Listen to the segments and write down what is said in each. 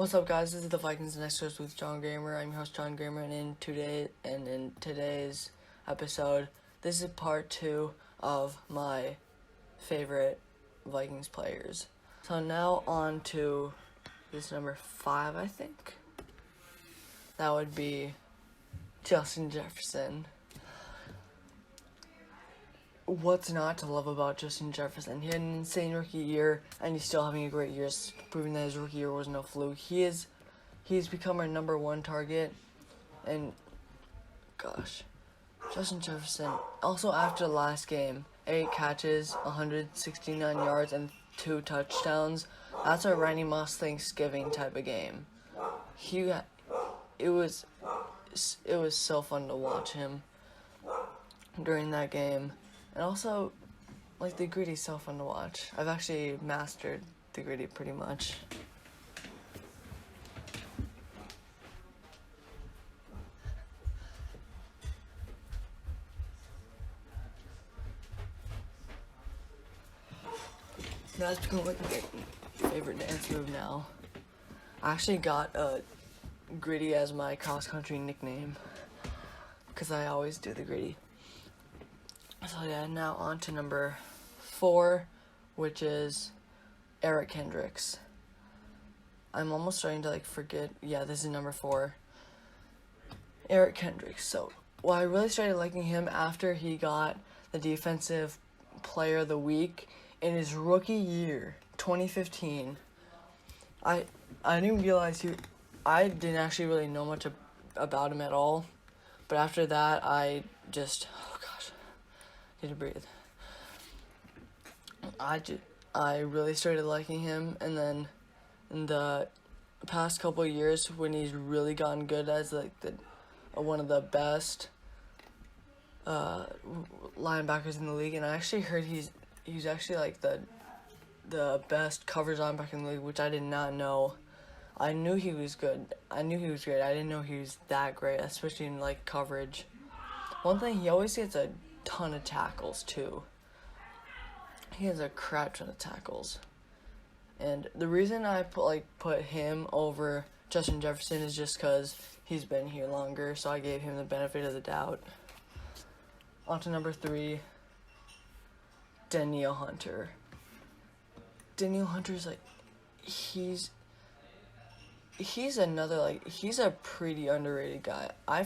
What's up, guys? This is the Vikings Next Coast with John Gamer. I'm your host, John Gamer, and in today's episode, this is part 2 of my favorite Vikings players. So now on to this number 5, I think. That would be Justin Jefferson. What's not to love about Justin Jefferson? He had an insane rookie year, and he's still having a great year, proving that his rookie year was no fluke. He's become our number 1 target, and gosh, Justin Jefferson. Also, after the last game, 8 catches, 169 yards, and 2 touchdowns. That's a Randy Moss Thanksgiving type of game. It was so fun to watch him during that game. And also, like, the gritty's so fun to watch. I've actually mastered the gritty pretty much. That's become like my favorite dance move now. I actually got gritty as my cross-country nickname, because I always do the gritty. So yeah, now on to number 4, which is Eric Kendricks. I'm almost starting to forget. Yeah, this is number 4. Eric Kendricks. So, well, I really started liking him after he got the Defensive Player of the Week in his rookie year, 2015. I didn't realize I didn't actually really know much about him at all. But after that, I just, need to breathe. I really started liking him, and then in the past couple of years, when he's really gotten good as one of the best linebackers in the league, and I actually heard he's actually the best coverage linebacker in the league, which I did not know. I knew he was good. I knew he was great. I didn't know he was that great, especially in coverage. One thing, he always gets a ton of tackles too. He has a crap ton of tackles. And the reason I put him over Justin Jefferson is just because he's been here longer, so I gave him the benefit of the doubt. On to number 3, Danielle Hunter. Danielle Hunter's he's another he's a pretty underrated guy. I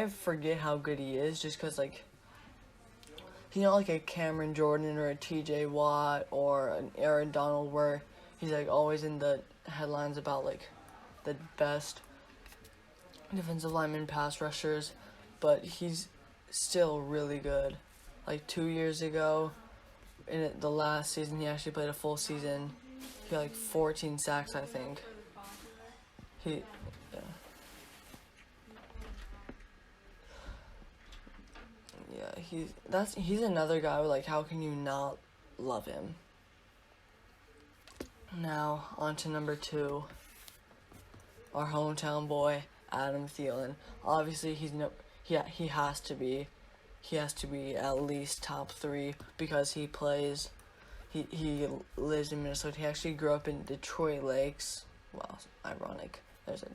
forget how good he is just because he's not like a Cameron Jordan or a TJ Watt or an Aaron Donald where he's always in the headlines about the best defensive lineman pass rushers, but he's still really good. 2 years ago, in the last season, he actually played a full season. He had 14 sacks, I think. He's another guy where how can you not love him? Now on to number 2, our hometown boy, Adam Thielen. Obviously he has to be at least top 3 because he lives in Minnesota. He actually grew up in Detroit Lakes. Wow, ironic. There's a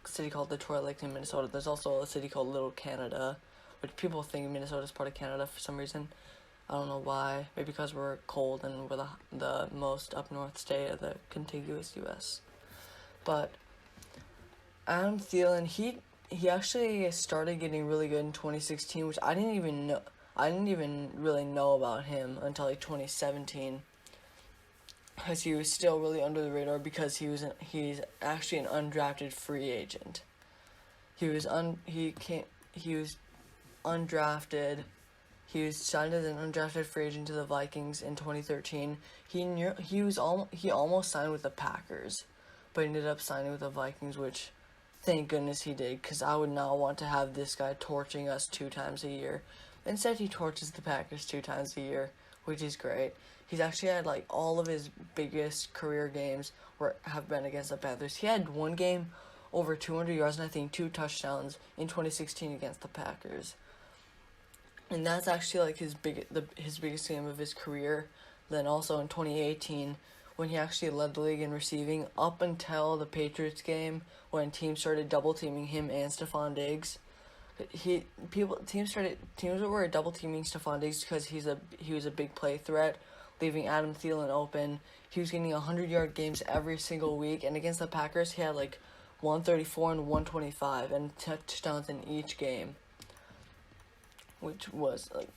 city called Detroit Lakes in Minnesota. There's also a city called Little Canada, which people think Minnesota's part of Canada for some reason. I don't know why. Maybe because we're cold and we're the most up north state of the contiguous U.S. But Adam Thielen, he actually started getting really good in 2016, which I didn't even really know about him until 2017, because he was still really under the radar because he's actually an undrafted free agent. He was undrafted. He was signed as an undrafted free agent to the Vikings in 2013. He almost signed with the Packers, but he ended up signing with the Vikings, which thank goodness he did, because I would not want to have this guy torching us 2 times a year. Instead, he torches the Packers 2 times a year, which is great. He's actually had all of his biggest career games have been against the Panthers. He had one game over 200 yards and I think 2 touchdowns in 2016 against the Packers. And that's actually his biggest game of his career. Then also in 2018, when he actually led the league in receiving up until the Patriots game when teams started double teaming him and Stephon Diggs. Teams were double teaming Stephon Diggs because he was a big play threat, leaving Adam Thielen open. He was getting 100-yard games every single week, and against the Packers, he had like 134 and 125 and touchdowns in each game, which was like,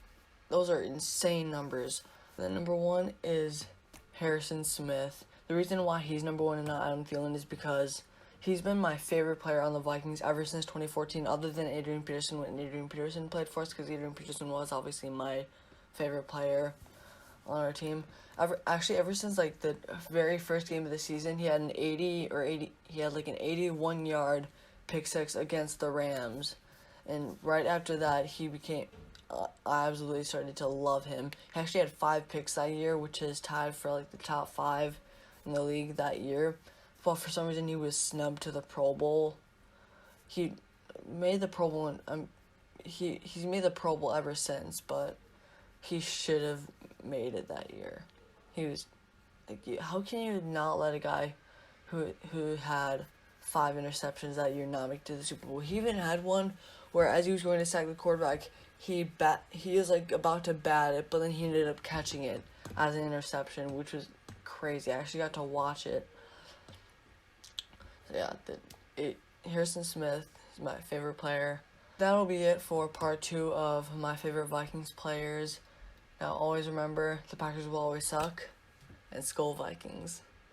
those are insane numbers. Then number 1 is Harrison Smith. The reason why he's number 1 and not Adam Thielen is because he's been my favorite player on the Vikings ever since 2014, other than Adrian Peterson when Adrian Peterson played for us, because Adrian Peterson was obviously my favorite player on our team. Ever since like the very first game of the season, he had an 81-yard pick six against the Rams, and right after that, I absolutely started to love him. He actually had 5 picks that year, which is tied for like the top 5 in the league that year. But for some reason, he was snubbed to the Pro Bowl. He made the Pro Bowl, and he's made the Pro Bowl ever since, but he should have made it that year. He was like, how can you not let a guy who had 5 interceptions that year not make it to the Super Bowl? He even had one where, as he was going to sack the quarterback, he was like about to bat it, but then he ended up catching it as an interception, which was crazy. I actually got to watch it. So yeah, Harrison Smith is my favorite player. That'll be it for part 2 of my favorite Vikings players. Now always remember, the Packers will always suck, and Skol Vikings.